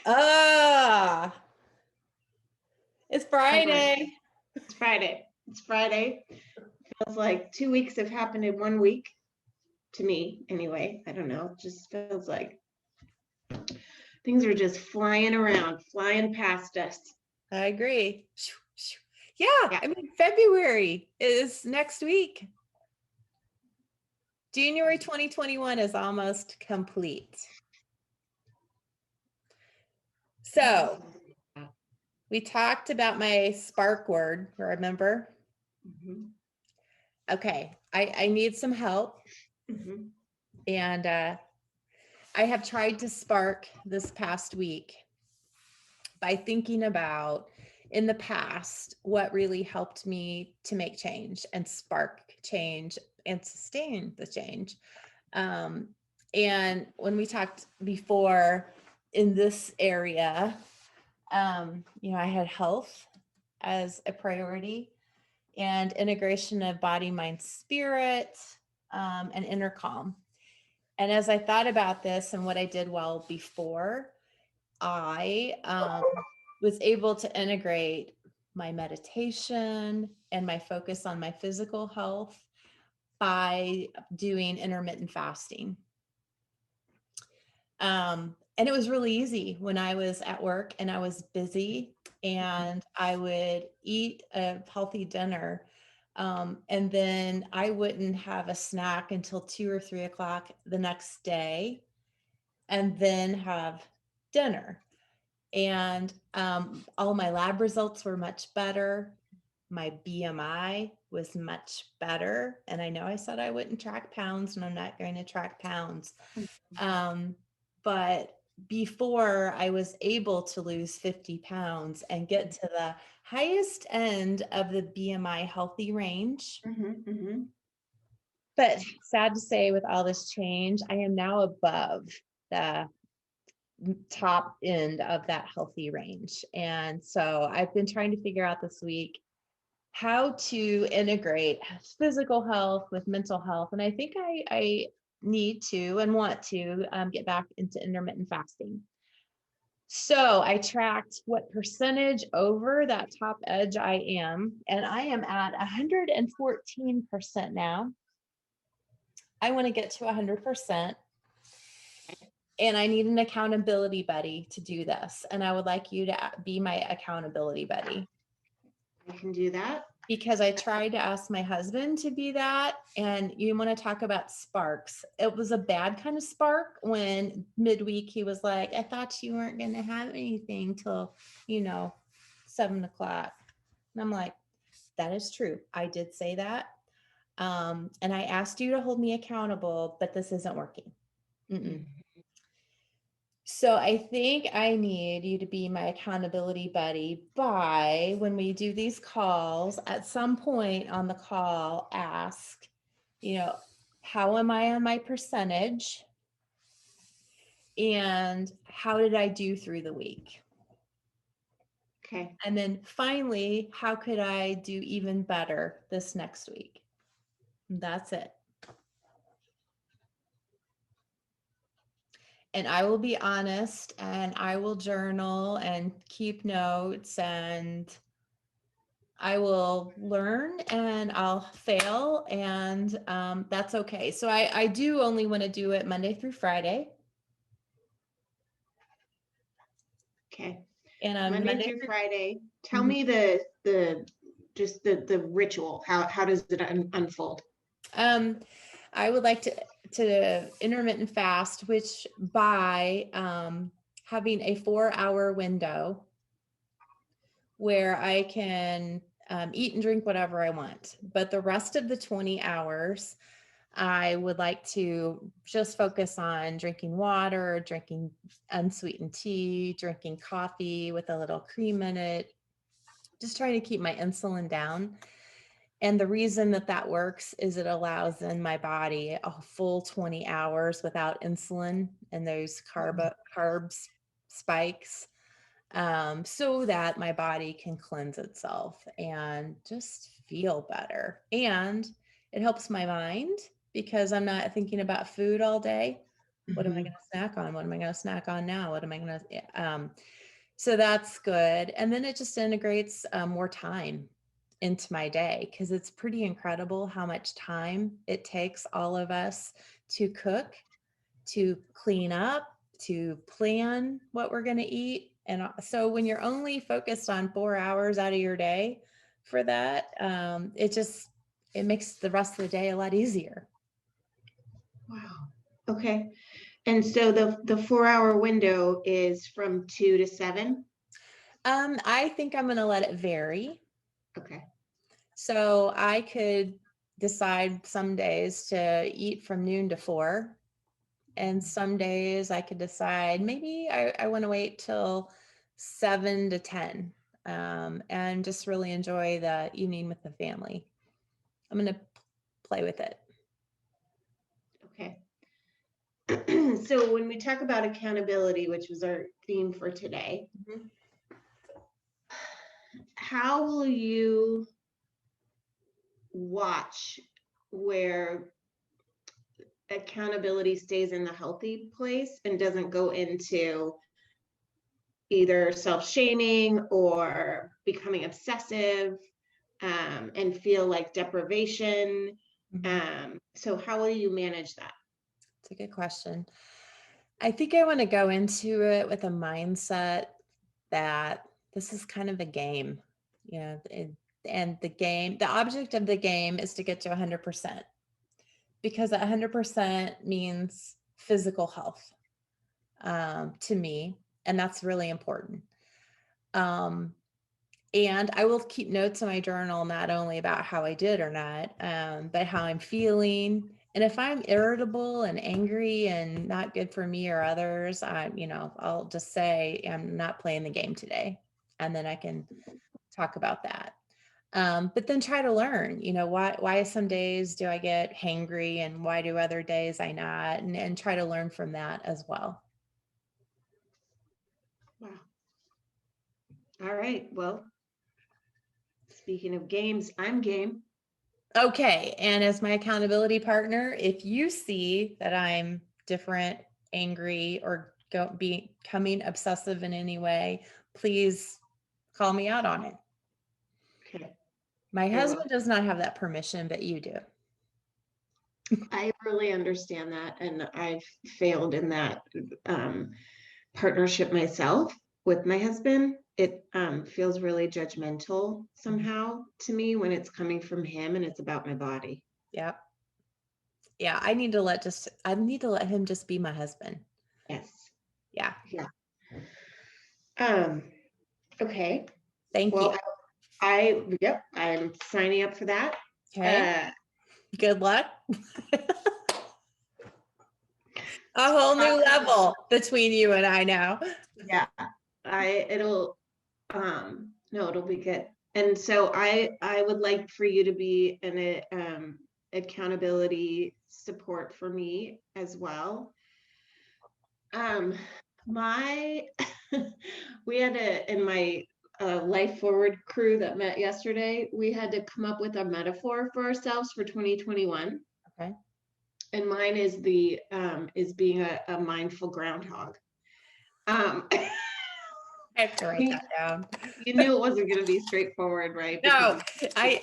Ah, it's Come on. Friday. It's Friday. It's Friday. Feels like 2 weeks have happened in 1 week to me anyway. I don't know. It just feels like things are just flying around, flying past us. I agree. Yeah, Yeah. I mean, February is next week. January 2021 is almost complete. So we talked about my spark word, remember? Mm-hmm. Okay, I need some help. Mm-hmm. And I have tried to spark this past week by thinking about in the past what really helped me to make change and spark change and sustain the change. And when we talked before in this area, I had health as a priority and integration of body, mind, spirit, and inner calm. And as I thought about this and what I did well before, I was able to integrate my meditation and my focus on my physical health by doing intermittent fasting. And it was really easy when I was at work and I was busy and I would eat a healthy dinner. And then I wouldn't have a snack until 2 or 3 o'clock the next day and then have dinner. And all my lab results were much better. My BMI was much better. And I know I said I wouldn't track pounds, and I'm not going to track pounds. But before I was able to lose 50 pounds and get to the highest end of the BMI healthy range. Mm-hmm. Mm-hmm. But sad to say, with all this change, I am now above the top end of that healthy range. And so I've been trying to figure out this week how to integrate physical health with mental health. And I think I need to and want to get back into intermittent fasting. So I tracked what percentage over that top edge I am, and I am at 114% now. I want to get to 100%. And I need an accountability buddy to do this. And I would like you to be my accountability buddy. I can do that. Because I tried to ask my husband to be that. And you want to talk about sparks. It was a bad kind of spark when midweek he was like, I thought you weren't going to have anything till, 7 o'clock. And I'm like, that is true. I did say that. And I asked you to hold me accountable, but this isn't working. Mm-mm. So I think I need you to be my accountability buddy by when we do these calls, at some point on the call, ask, how am I on my percentage? And how did I do through the week? Okay. And then finally, how could I do even better this next week? That's it. And I will be honest and I will journal and keep notes and I will learn and I'll fail and that's okay. So I do only want to do it Monday through Friday. Okay. And on Monday through Friday. Tell me the ritual. How does it unfold? I would like to intermittent fast, which by having a 4-hour window where I can eat and drink whatever I want. But the rest of the 20 hours, I would like to just focus on drinking water, drinking unsweetened tea, drinking coffee with a little cream in it, just trying to keep my insulin down. And the reason that works is it allows in my body a full 20 hours without insulin and those carbs spikes, so that my body can cleanse itself and just feel better. And it helps my mind because I'm not thinking about food all day. What am I Mhm. going to snack on? What am I going to snack on now? What am I going to, so that's good. And then it just integrates more time into my day because it's pretty incredible how much time it takes all of us to cook, to clean up, to plan what we're going to eat. And so when you're only focused on 4 hours out of your day for that, it makes the rest of the day a lot easier. Wow. Okay. And so the 4 hour window is from 2 to 7. I think I'm going to let it vary. Okay. So I could decide some days to eat from noon to 4. And some days I could decide maybe I want to wait till 7 to 10 and just really enjoy the evening with the family. I'm going to play with it. Okay. So when we talk about accountability, which was our theme for today, Mhm. how will you watch where accountability stays in the healthy place and doesn't go into either self-shaming or becoming obsessive, and feel like deprivation? So how will you manage that? It's a good question. I think I want to go into it with a mindset that this is kind of a game, you know, and the object of the game is to get to 100% because 100% means physical health to me, and that's really important. Um, and I will keep notes in my journal, not only about how I did or not, but how I'm feeling. And if I'm irritable and angry and not good for me or others, I'll just say I'm not playing the game today. And then I can talk about that. But then try to learn, why some days do I get hangry and why do other days I not, and try to learn from that as well. Wow. All right. Well, speaking of games, I'm game. Okay. And as my accountability partner, if you see that I'm different, angry, or becoming obsessive in any way, please call me out on it. Okay. My I will. husband does not have that permission, but you do. I really understand that, and I've failed in that partnership myself with my husband. It feels really judgmental somehow to me when it's coming from him and it's about my body. Yep. Yeah. I need to let him just be my husband. Yes. Yeah. Yeah. Um, okay. Thank you. Well, yep, I'm signing up for that. Okay. Uh, Good luck. A whole new level between you and I now. yeah, it'll, no, it'll be good. And so I would like for you to be an accountability support for me as well. My we had in my Life Forward crew that met yesterday, we had to come up with a metaphor for ourselves for 2021. Okay. And mine is is being a mindful groundhog. I have to write you, that down. you knew it wasn't going to be straightforward, right? Because No, it's I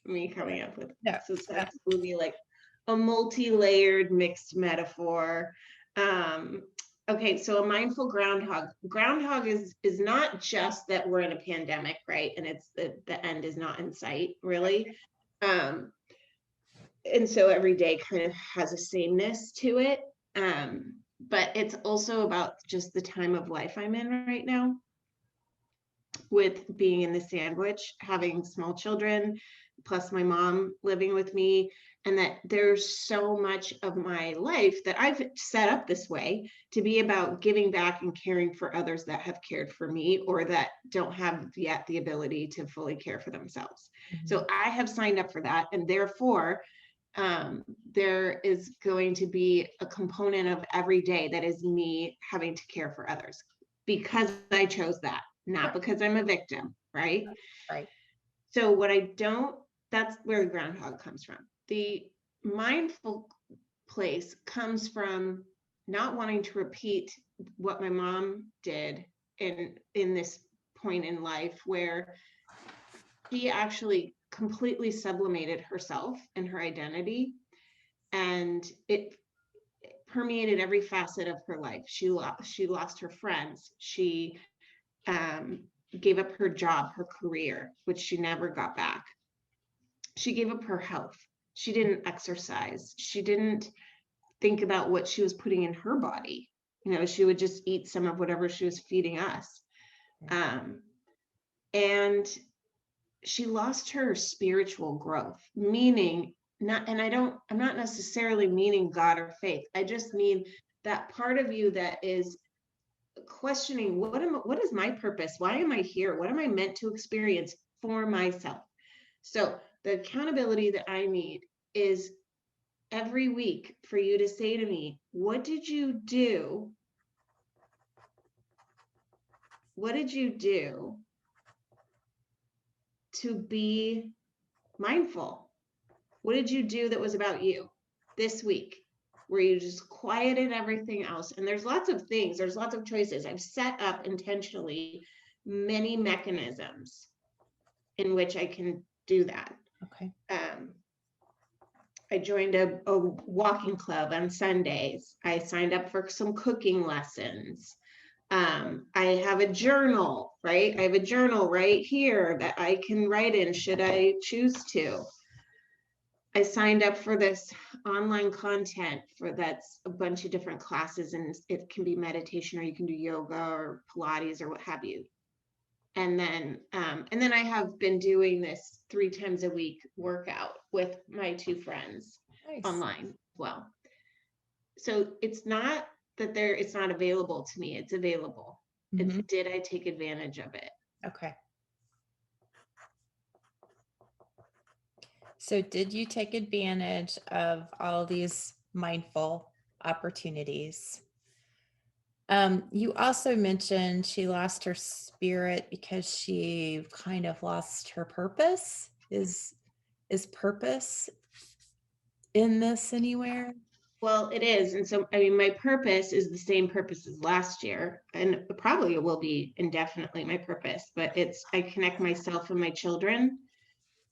me coming up with it. no. So it's going to be like a multi-layered mixed metaphor. Um, okay, so a mindful groundhog. Groundhog is not just that we're in a pandemic, right? And it's the end is not in sight, really. And so every day kind of has a sameness to it. But it's also about just the time of life I'm in right now, with being in the sandwich, having small children, plus my mom living with me, and that there's so much of my life that I've set up this way to be about giving back and caring for others that have cared for me or that don't have yet the ability to fully care for themselves. Mhm. So I have signed up for that, and therefore there is going to be a component of every day that is me having to care for others because I chose that, not because I'm a victim, right? Right. So that's where the groundhog comes from. The mindful place comes from not wanting to repeat what my mom did in this point in life where she actually completely sublimated herself and her identity, and it permeated every facet of her life. She lost her friends. She um, gave up her job, her career, which she never got back. She gave up her health. She didn't exercise. She didn't think about what she was putting in her body. You know, she would just eat some of whatever she was feeding us. And she lost her spiritual growth, meaning I'm not necessarily meaning God or faith. I just mean that part of you that is questioning what is my purpose? Why am I here? What am I meant to experience for myself? So the accountability that I need is every week for you to say to me, what did you do? What did you do to be mindful? What did you do that was about you this week? Where you just quieted everything else? And there's lots of things, there's lots of choices. I've set up intentionally many mechanisms in which I can do that. Okay. I joined a walking club on Sundays. I signed up for some cooking lessons. I have a journal, right? I have a journal right here that I can write in should I choose to. I signed up for this online content that's a bunch of different classes, and it can be meditation, or you can do yoga or Pilates or what have you. And then I have been doing this 3 times a week workout with my 2 friends. Nice. Online as well. So it's not that it's not available to me. It's available. Mm-hmm. Did I take advantage of it? Okay. So did you take advantage of all these mindful opportunities? You also mentioned she lost her spirit because she kind of lost her purpose. Is purpose in this anywhere? Well, it is. And so, I mean, my purpose is the same purpose as last year, and probably it will be indefinitely my purpose, but I connect myself and my children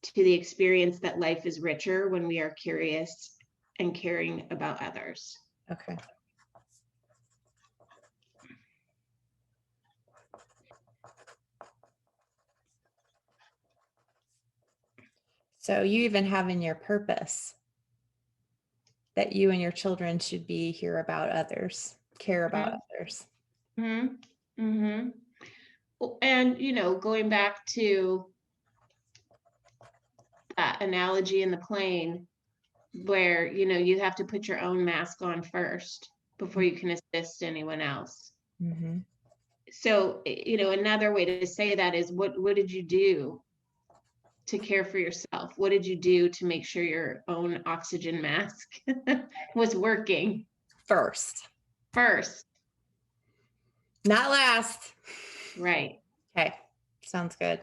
to the experience that life is richer when we are curious and caring about others. Okay. So you even have in your purpose that you and your children should be here about others, care about others. Mm-hmm. Mm-hmm. And, you know, going back to that analogy in the plane where, you know, you have to put your own mask on first before you can assist anyone else. Mm-hmm. So, you know, another way to say that is what did you do to care for yourself? What did you do to make sure your own oxygen mask was working? First. Not last. Right. Okay. Sounds good.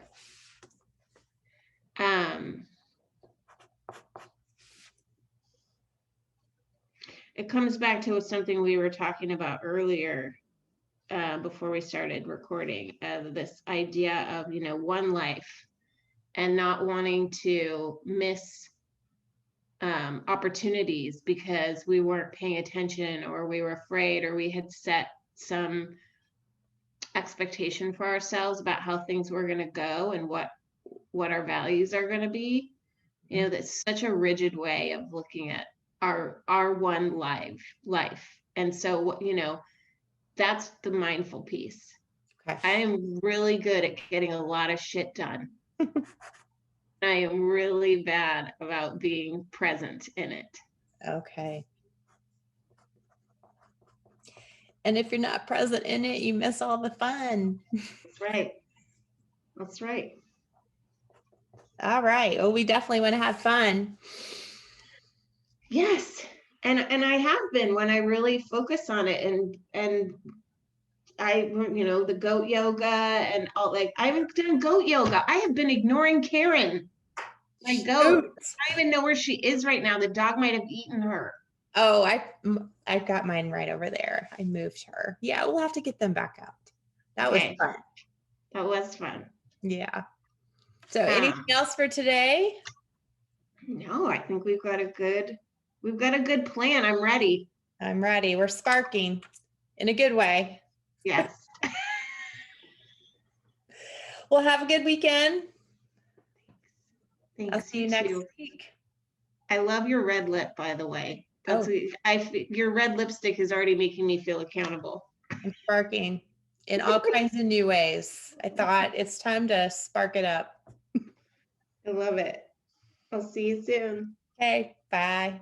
It comes back to something we were talking about earlier before we started recording, this idea of, you know, one life and not wanting to miss opportunities because we weren't paying attention, or we were afraid, or we had set some expectation for ourselves about how things were going to go and what our values are going to be. You know, that's such a rigid way of looking at our one life. And so, you know, that's the mindful piece. Okay. I am really good at getting a lot of shit done. I am really bad about being present in it. Okay. And if you're not present in it, you miss all the fun. That's right. That's right. All right. Well, we definitely want to have fun. Yes. And I have been when I really focus on it, and I, you know, the goat yoga and all, like, I haven't done goat yoga. I have been ignoring Karen, my goat. I don't even know where she is right now. The dog might have eaten her. Oh, I've got mine right over there. I moved her. Yeah, we'll have to get them back out. That was Okay, fun. that was fun. Yeah. So anything Um, else for today? no, I think we've got a good plan. I'm ready. I'm ready. We're sparking in a good way. Yes. Well, have a good weekend. I'll Thanks. see You you next too. week. I love your red lip, by the way. Oh, Your red lipstick is already making me feel accountable. I'm sparking in all kinds of new ways. I thought it's time to spark it up. I love it. I'll see you soon. Okay, bye.